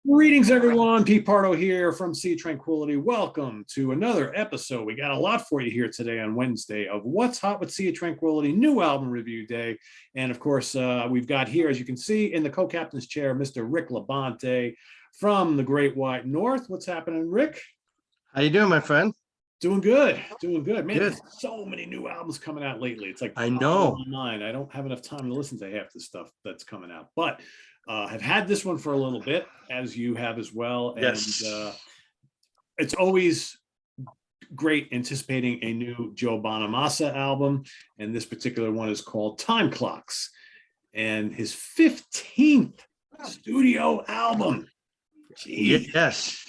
Greetings, everyone. Pete Pardo here from Sea Tranquility. Welcome to another episode. We got a lot for you here today on Wednesday of What's Hot with Sea Tranquility, new album review day. And of course, we've got here, as you can see, in the co-captain's chair, Mr. Rick LaBonte from the Great White North. What's happening, Rick? How you doing, my friend? Doing good, doing good. Man, Good. there's so many new albums coming out lately. It's like I know. my mind. I don't have enough time to listen to half the stuff that's coming out, but have had this one for a little bit, as you have as well. Yes. And it's always great anticipating a new Joe Bonamassa album. And this particular one is called Time Clocks, and his 15th studio album. Jeez. Yes.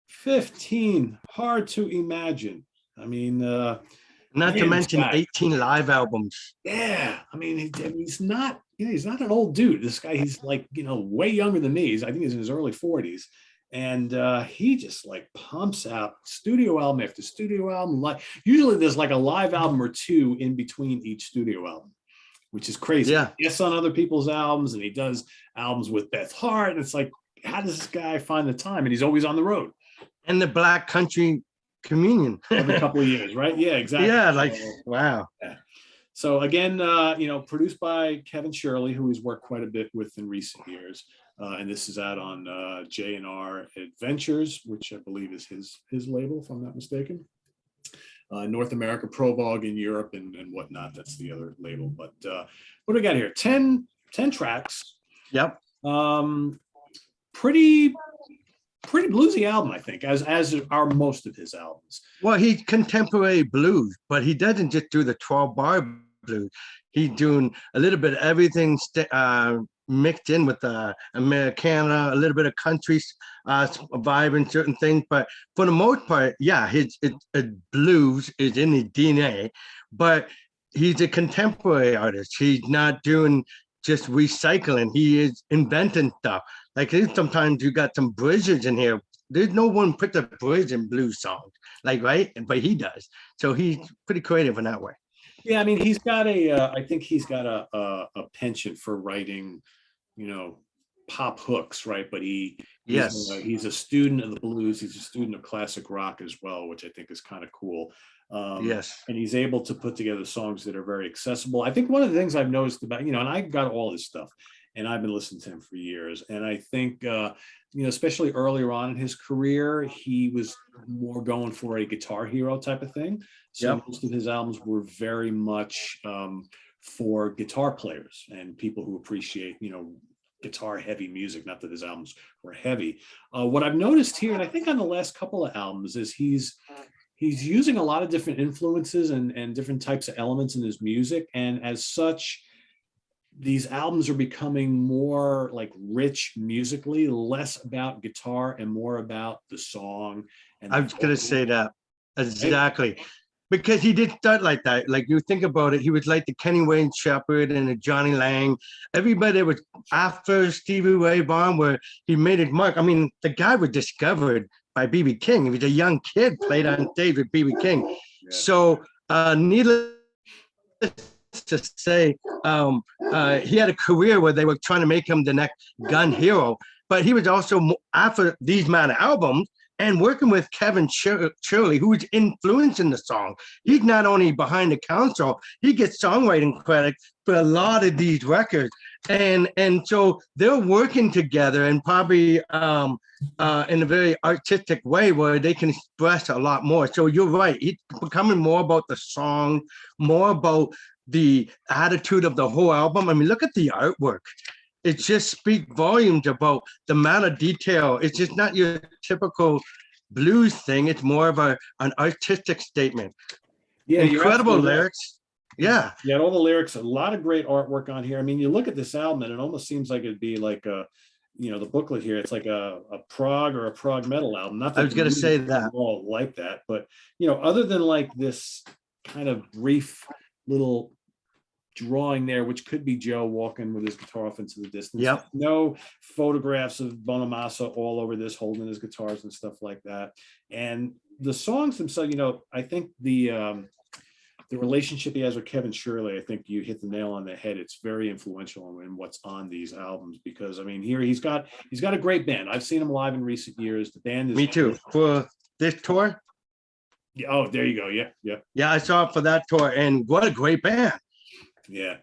15, hard to imagine. I mean, not to mention 18 live albums. Yeah, I mean, he's not, he's not an old dude. This guy, he's like, way younger than me. I think he's in his early 40s, and he just like pumps out studio album after studio album. Like usually, there's like a live album or two in between each studio album, which is crazy. Yeah. Yes, on other people's albums, and he does albums with Beth Hart, and it's like, how does this guy find the time? And he's always on the road. And the Black Country Communion. Every couple of years, right? Yeah, exactly. Yeah, like, wow. Yeah. So again, produced by Kevin Shirley, who he's worked quite a bit with in recent years. And this is out on J&R Adventures, which I believe is his label, if I'm not mistaken. North America, Provog in Europe and whatnot. That's the other label. But what do we got here? 10 tracks. Yep. Pretty bluesy album, I think, as are most of his albums. Well, he's contemporary blues, but he doesn't just do the 12-bar blues. He's doing a little bit of everything mixed in with Americana, a little bit of country vibe and certain things. But for the most part, yeah, his blues is in his DNA, but he's a contemporary artist. He's not doing just recycling. He is inventing stuff. Like sometimes you got some bridges in here. There's no one put the bridge in blues songs, like, right? But he does. So he's pretty creative in that way. Yeah, I mean, he's got I think he's got a penchant for writing, pop hooks, right? But he's a student of the blues. He's a student of classic rock as well, which I think is kind of cool. Yes. And he's able to put together songs that are very accessible. I think one of the things I've noticed about, and I got all this stuff, and I've been listening to him for years. And I think, especially earlier on in his career, he was more going for a guitar hero type of thing. So Yep. Most of his albums were very much for guitar players and people who appreciate, guitar heavy music. Not that his albums were heavy. What I've noticed here, and I think on the last couple of albums, is he's using a lot of different influences and different types of elements in his music. And as such, these albums are becoming more like rich musically, less about guitar and more about the song. And I was going to say that. Exactly. Because he did start like that. Like you think about it, he was like the Kenny Wayne Shepherd and the Johnny Lang. Everybody was after Stevie Ray Vaughan, where he made his mark. I mean, the guy was discovered by B.B. King. He was a young kid, played on stage with B.B. King. Yeah. So needless to say, he had a career where they were trying to make him the next gun hero, but he was also, after these amount of albums and working with Kevin Shirley, who is influencing the song. He's not only behind the console, he gets songwriting credit for a lot of these records. And so they're working together and probably in a very artistic way where they can express a lot more. So you're right, it's becoming more about the song, more about the attitude of the whole album. I mean, look at the artwork. It just speaks volumes about the amount of detail. It's just not your typical blues thing. It's more of an artistic statement. Yeah, incredible lyrics. Yeah. Yeah, all the lyrics, a lot of great artwork on here. I mean, you look at this album and it almost seems like it'd be like the booklet here, it's like a prog or a prog metal album. Not that I was going to say that. All like that, but other than like this kind of brief little drawing there, which could be Joe walking with his guitar off into the distance. Yep. No photographs of Bonamassa all over this, holding his guitars and stuff like that. And the songs themselves, I think the the relationship he has with Kevin Shirley, I think you hit the nail on the head. It's very influential in what's on these albums, because I mean, here he's got a great band. I've seen him live in recent years. The band is Me too. For this tour, Yeah, oh, there you go. Yeah, yeah, yeah, I saw it for that tour, and what a great band. yeah.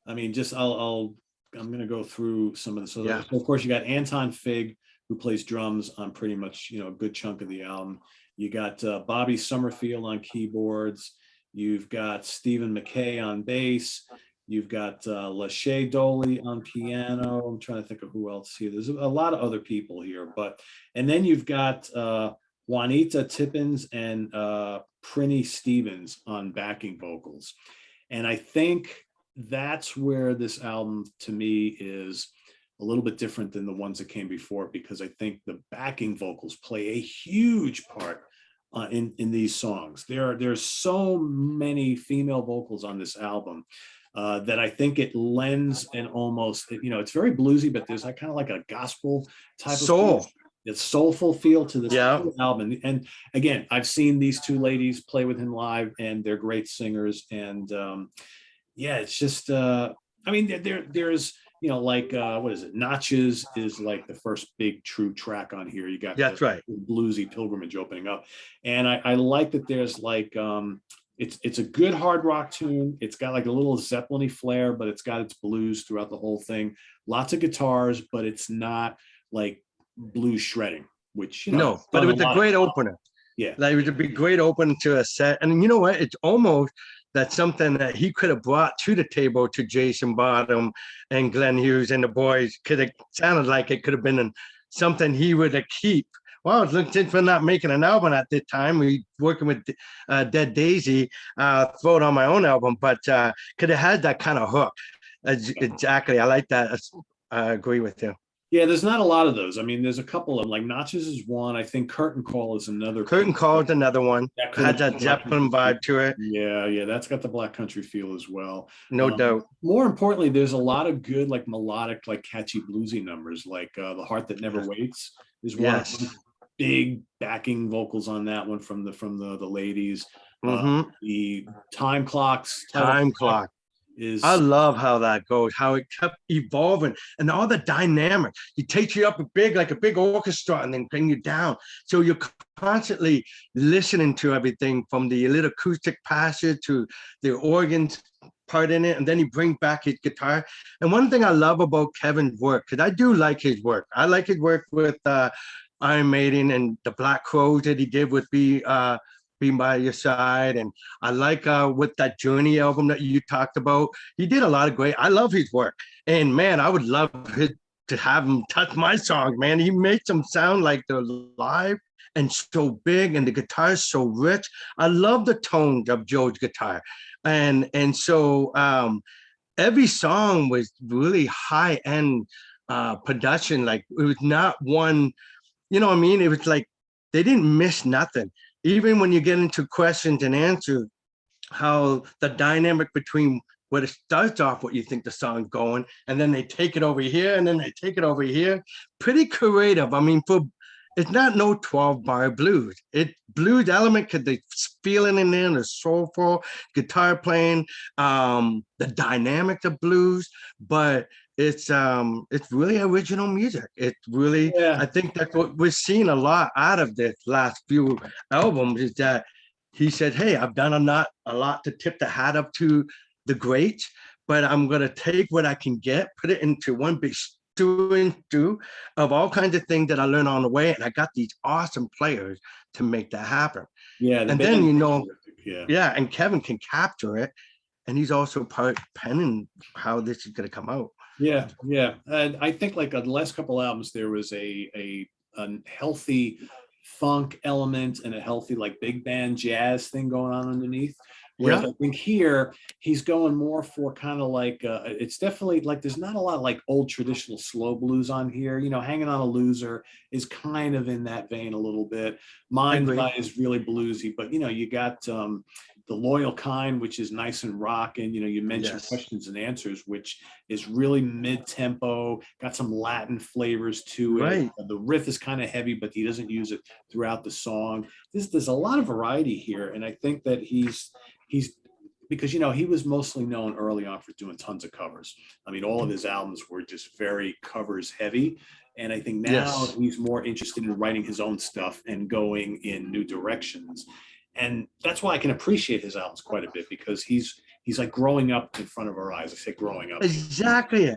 I mean, just I'm gonna go through some of the. So Yeah. of course you got Anton Fig, who plays drums on pretty much a good chunk of the album. You got Bobby Summerfield on keyboards. You've got Stephen McKay on bass. You've got Lachey Doley on piano. I'm trying to think of who else here. There's a lot of other people here, and then you've got Juanita Tippins and Prinny Stevens on backing vocals. And I think that's where this album to me is a little bit different than the ones that came before, because I think the backing vocals play a huge part in these songs. There's so many female vocals on this album that I think it lends an almost, it's very bluesy, but there's kind of like a gospel type Soul. of it's soulful feel to this Yeah. whole album. And again, I've seen these two ladies play with him live, and they're great singers. And yeah, it's just I mean, there's what is it? Notches is like the first big true track on here. You got That's right. Bluesy Pilgrimage opening up, and I like that there's like it's a good hard rock tune. It's got like a little Zeppelin-y flair, but it's got its blues throughout the whole thing. Lots of guitars, but it's not like blues shredding, which no, but it was a great opener. Yeah, like it would be great opening to a set. And you know what? It's almost that's something that he could have brought to the table to Jason Bottom and Glenn Hughes and the boys. Could have sounded like it could have been something he would have keep. Well, it looked for not making an album at the time. We working with Dead Daisy, throw it on my own album, but could have had that kind of hook. Exactly. I like that. I agree with you. Yeah, there's not a lot of those. I mean, there's a couple of them, like Notches is one. I think Curtain Call is another. Curtain Call is another one. That had that Zeppelin vibe to it. Yeah, that's got the Black Country feel as well. No doubt. More importantly, there's a lot of good, like melodic, like catchy bluesy numbers, like The Heart That Never Waits is one. Yes. Big backing vocals on that one from the ladies. Mm-hmm. The Time Clocks. Time Clock. I love how that goes, how it kept evolving and all the dynamic. It takes you up like a big orchestra and then bring you down. So you're constantly listening to everything from the little acoustic passage to the organs part in it. And then he brings back his guitar. And one thing I love about Kevin's work, because I do like his work. I like his work with Iron Maiden and the Black Crowes that he did with Being By Your Side. And I like with that Journey album that you talked about, he did a lot of great, I love his work. And man, I would love to have him touch my songs, man. He makes them sound like they're live and so big, and the guitar is so rich. I love the tones of Joe's guitar. And so every song was really high-end production. Like it was not one, you know what I mean? It was like, they didn't miss nothing. Even when you get into questions and answers, how the dynamic between what it starts off, what you think the song's going, and then they take it over here, and then they take it over here. Pretty creative. I mean, it's not no 12-bar blues. It blues element because the feeling in there, the soulful guitar playing, the dynamic of blues, but it's really original music. It's really, I think that's what we're seeing a lot out of this last few albums, is that he said, hey, I've done a lot to tip the hat up to the greats, but I'm going to take what I can get, put it into one big stew of all kinds of things that I learned on the way. And I got these awesome players to make that happen. Yeah. And then, and Kevin can capture it. And he's also penning how this is going to come out. Yeah. And I think like the last couple albums, there was a healthy funk element and a healthy like big band jazz thing going on underneath. Whereas I think here he's going more for kind of like it's definitely like there's not a lot of like old traditional slow blues on here. Hanging on a Loser is kind of in that vein a little bit. Mind By is really bluesy, but you got The Loyal Kind, which is nice and rocking. You mentioned Questions and Answers, which is really mid-tempo, got some Latin flavors to it. Right. The riff is kind of heavy, but he doesn't use it throughout the song. There's a lot of variety here, and I think that he's because he was mostly known early on for doing tons of covers. I mean, all of his albums were just very covers heavy. And I think now Yes. he's more interested in writing his own stuff and going in new directions. And that's why I can appreciate his albums quite a bit, because he's like growing up in front of our eyes. I say growing up. Exactly.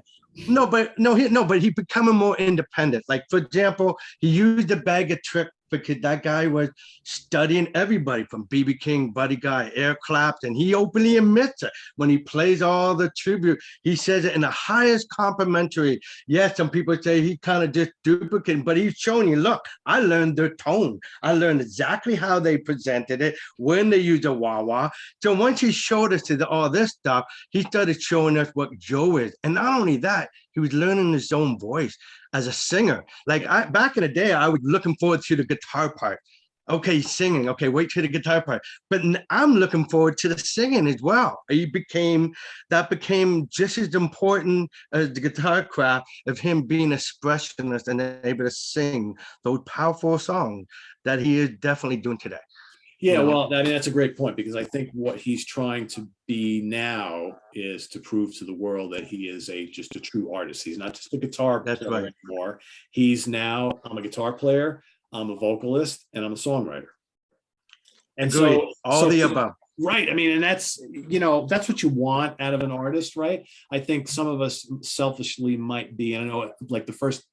But he becoming more independent. Like, for example, he used a bag of tricks because that guy was studying everybody from B.B. King, Buddy Guy, Eric Clapton. He openly admits it when he plays all the tribute. He says it in the highest complimentary. Yes, some people say he kind of just duplicating, but he's showing you, look, I learned their tone. I learned exactly how they presented it, when they used a wah-wah. So once he showed us all this stuff, he started showing us what Joe is. And not only that, he was learning his own voice as a singer. Like, back in the day, I was looking forward to the guitar part. Okay, singing. Okay, wait till the guitar part. But I'm looking forward to the singing as well. That became just as important as the guitar craft of him being expressionist and able to sing those powerful songs that he is definitely doing today. Yeah, well, I mean, that's a great point, because I think what he's trying to be now is to prove to the world that he is just a true artist. He's not just a guitar player anymore. He's now, I'm a guitar player, I'm a vocalist, and I'm a songwriter. And so all the above. Right. I mean, and that's what you want out of an artist, right? I think some of us selfishly might be, and I know, like, the first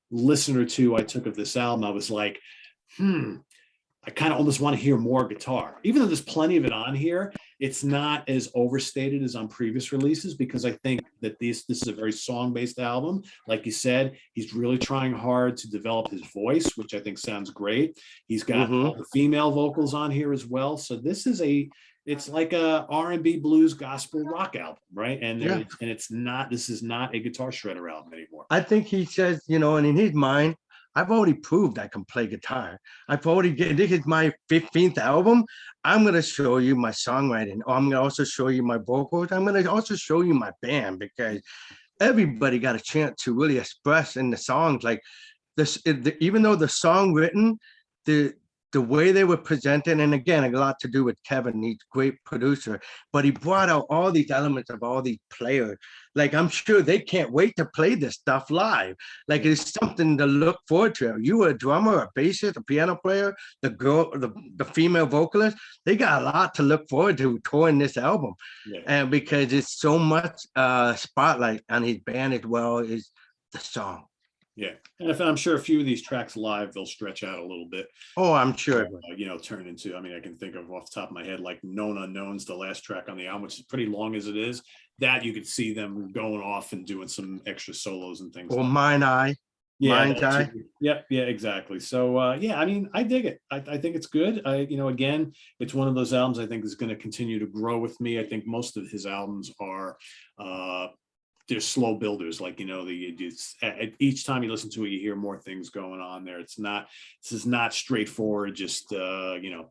listen or two I took of this album, I was like, I kind of almost want to hear more guitar. Even though there's plenty of it on here, it's not as overstated as on previous releases, because I think that this is a very song-based album. Like you said, he's really trying hard to develop his voice, which I think sounds great. He's got all the female vocals on here as well. So this is it's like a R&B, blues, gospel, rock album, right? And this is not a guitar shredder album anymore. I think he says, and in his mind, I've already proved I can play guitar. This is my 15th album. I'm going to show you my songwriting. I'm going to also show you my vocals. I'm going to also show you my band, because everybody got a chance to really express in the songs. Like this, even though the song written, the way they were presented, and again, a lot to do with Kevin, he's a great producer, but he brought out all these elements of all these players. Like, I'm sure they can't wait to play this stuff live. Like, it's something to look forward to. You a drummer, a bassist, a piano player, the girl, the female vocalist, they got a lot to look forward to touring this album. And because it's so much spotlight on his band as well as the song. Yeah, and I'm sure a few of these tracks live, they'll stretch out a little bit. Oh, I'm sure. Turn into, I mean, I can think of off the top of my head, like Known Unknowns, the last track on the album, which is pretty long as it is. That you could see them going off and doing some extra solos and things. Or Mine Eye. Mind's Eye. Yep, yeah, exactly. So I mean, I dig it. I think it's good. Again, it's one of those albums I think is going to continue to grow with me. I think most of his albums are they're slow builders. Like, each time you listen to it, you hear more things going on there. This is not straightforward, just running.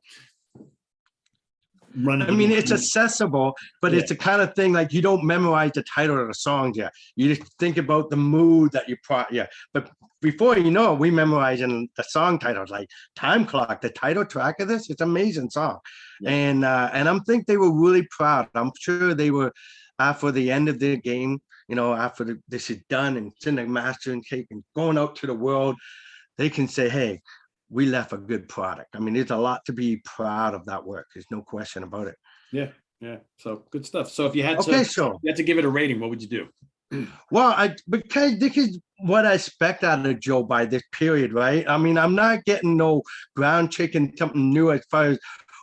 I mean, it's accessible, but it's the kind of thing, like, you don't memorize the title of the songs yet. You just think about the mood that you but before you know it, we memorizing the song titles, like Time Clock, the title track of this. It's an amazing song. And I think they were really proud. I'm sure they were, after the end of the game, after this is done and sending mastering tape and going out to the world, they can say, hey, we left a good product. I mean, there's a lot to be proud of that work. There's no question about it. Yeah. So good stuff. So if you had to give it a rating, what would you do? Well, because this is what I expect out of Joe by this period, right? I mean, I'm not getting no ground chicken, something new as far as,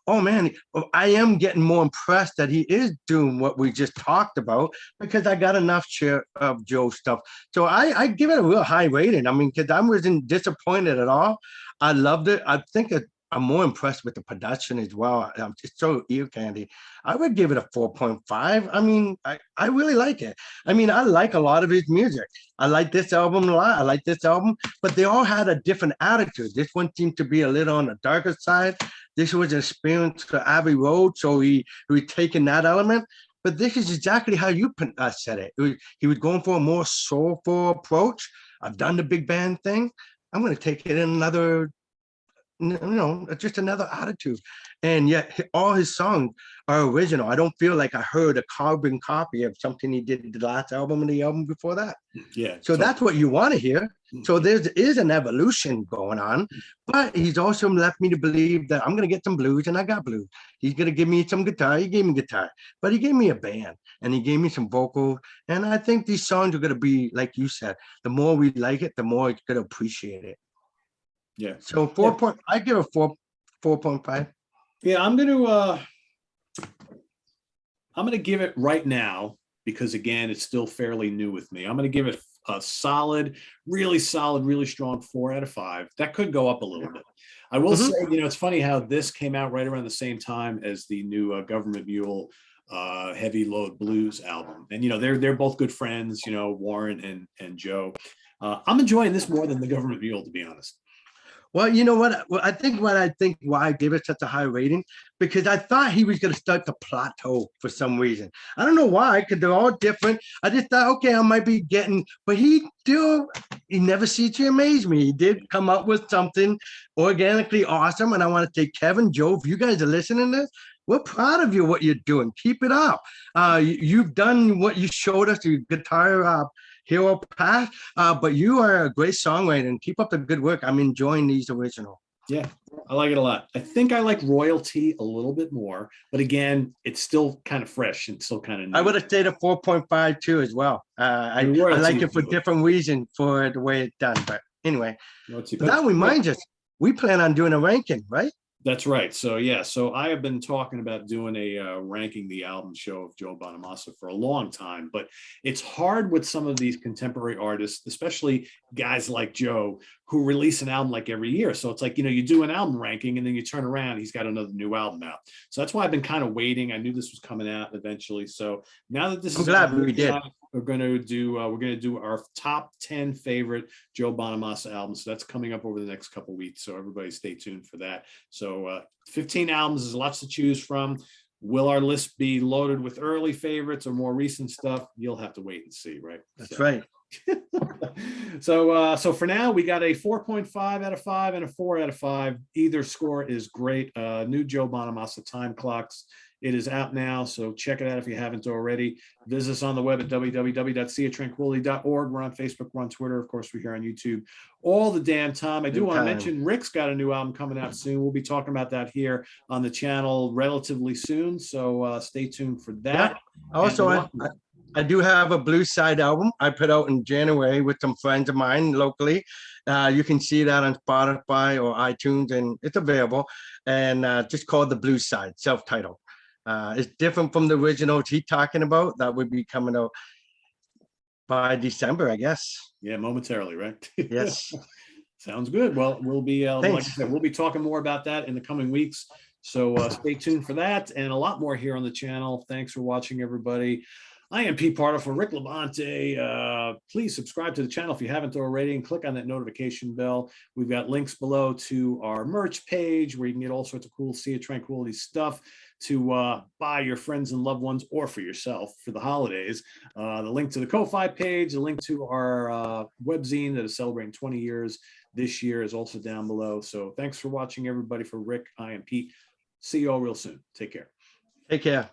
oh man, I am getting more impressed that he is doing what we just talked about, because I got enough share of Joe's stuff. So I give it a real high rating. I mean, because I wasn't disappointed at all. I loved it. I think I'm more impressed with the production as well. It's so ear candy. I would give it a 4.5. I mean, I really like it. I mean, I like a lot of his music. I like this album a lot. I like this album, but they all had a different attitude. This one seemed to be a little on the darker side. This was an experience for Abbey Road, so he was taking that element. But this is exactly how you said it. He was going for a more soulful approach. I've done the big band thing. I'm going to take it in another just another attitude. And yet all his songs are original. I don't feel like I heard a carbon copy of something he did the last album and the album before that. Yeah. So that's what you want to hear. So there is an evolution going on, but he's also left me to believe that I'm going to get some blues, and I got blues. He's going to give me some guitar. He gave me guitar, but he gave me a band, and he gave me some vocals. And I think these songs are going to be, like you said, the more we like it, the more it's going to appreciate it. Yeah. So I give it 4.5. Yeah, I'm gonna give it right now, because again, it's still fairly new with me. I'm gonna give it a solid, really strong 4 out of 5. That could go up a little bit. I will say, it's funny how this came out right around the same time as the new Government Mule Heavy Load Blues album. And they're both good friends, Warren and Joe. I'm enjoying this more than the Government Mule, to be honest. Well, you know what? I think why I gave it such a high rating, because I thought he was going to start to plateau for some reason. I don't know why, because they're all different. I just thought, okay, I might be getting, but he never ceased to amaze me. He did come up with something organically awesome. And I want to say, Kevin, Joe, if you guys are listening to this, we're proud of you, what you're doing. Keep it up. You've done what you showed us, your guitar hero path, but you are a great songwriter, and keep up the good work. I'm enjoying these original. Yeah, I like it a lot. I think I like Royalty a little bit more, but again, it's still kind of fresh and still kind of new. I would have stayed at 4.5 too as well. I like it for different reasons for the way it's done. But anyway, that reminds us, we plan on doing a ranking, right? That's right. So yeah, so I have been talking about doing a ranking the album show of Joe Bonamassa for a long time, but it's hard with some of these contemporary artists, especially guys like Joe, who release an album like every year. So it's like, you do an album ranking and then you turn around, he's got another new album out. So that's why I've been kind of waiting. I knew this was coming out eventually. So now that this I'm glad we did. We're going to do our top 10 favorite Joe Bonamassa albums. So that's coming up over the next couple of weeks. So everybody stay tuned for that. So 15 albums is lots to choose from. Will our list be loaded with early favorites or more recent stuff? You'll have to wait and see, right? That's right. So for now, we got a 4.5 out of 5 and a 4 out of 5. Either score is great. New Joe Bonamassa Time Clocks. It is out now, so check it out if you haven't already. Visit us on the web at www.seatranquility.org. We're on Facebook, we're on Twitter. Of course, we're here on YouTube all the damn time. I do want to mention Rick's got a new album coming out soon. We'll be talking about that here on the channel relatively soon, so stay tuned for that. Yeah. Also, I do have a Blue Side album I put out in January with some friends of mine locally. You can see that on Spotify or iTunes, and it's available. And just called The Blue Side, self-titled. It's different from the original he's talking about. That would be coming out by December, I guess. Yeah, momentarily, right? Yes. Sounds good. Well, we'll be like I said, we'll be talking more about that in the coming weeks. So stay tuned for that and a lot more here on the channel. Thanks for watching, everybody. I am Pete Pardo for Rick LaBonte. Please subscribe to the channel if you haven't already and click on that notification bell. We've got links below to our merch page where you can get all sorts of cool Sea of Tranquility stuff to buy your friends and loved ones or for yourself for the holidays. The link to the Ko-Fi page, the link to our webzine that is celebrating 20 years this year is also down below. So thanks for watching, everybody. For Rick, I am Pete. See you all real soon. Take care. Take care.